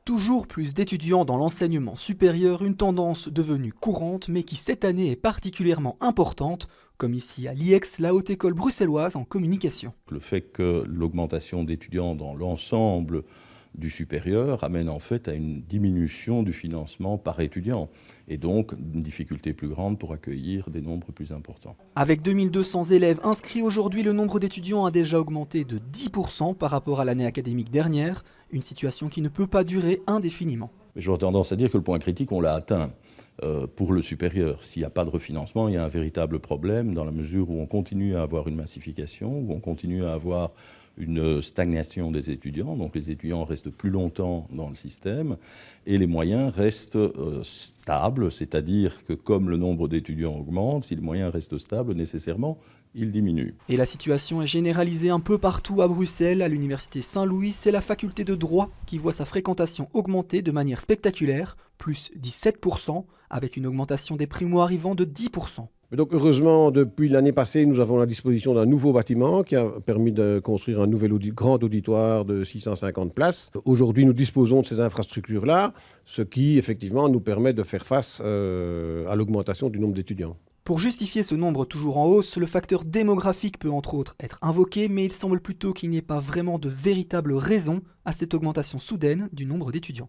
Toujours plus d'étudiants dans l'enseignement supérieur, une tendance devenue courante mais qui cette année est particulièrement importante, comme ici à l'IEX, la haute école bruxelloise en communication. Le fait que l'augmentation d'étudiants dans l'ensemble du supérieur amène en fait à une diminution du financement par étudiant et donc une difficulté plus grande pour accueillir des nombres plus importants. Avec 2200 élèves inscrits aujourd'hui, le nombre d'étudiants a déjà augmenté de 10% par rapport à l'année académique dernière, une situation qui ne peut pas durer indéfiniment. J'aurais tendance à dire que le point critique, on l'a atteint pour le supérieur. S'il n'y a pas de refinancement, il y a un véritable problème dans la mesure où on continue à avoir une massification, où on continue à avoir une stagnation des étudiants, donc les étudiants restent plus longtemps dans le système et les moyens restent stables, c'est-à-dire que comme le nombre d'étudiants augmente, si les moyens restent stables, nécessairement, ils diminuent. Et la situation est généralisée un peu partout à Bruxelles. À l'université Saint-Louis, c'est la faculté de droit qui voit sa fréquentation augmenter de manière spectaculaire, plus 17%, avec une augmentation des primo-arrivants de 10%. Et donc heureusement, depuis l'année passée, nous avons la disposition d'un nouveau bâtiment qui a permis de construire un nouvel grand auditoire de 650 places. Aujourd'hui, nous disposons de ces infrastructures-là, ce qui effectivement nous permet de faire face à l'augmentation du nombre d'étudiants. Pour justifier ce nombre toujours en hausse, le facteur démographique peut entre autres être invoqué, mais il semble plutôt qu'il n'y ait pas vraiment de véritable raison à cette augmentation soudaine du nombre d'étudiants.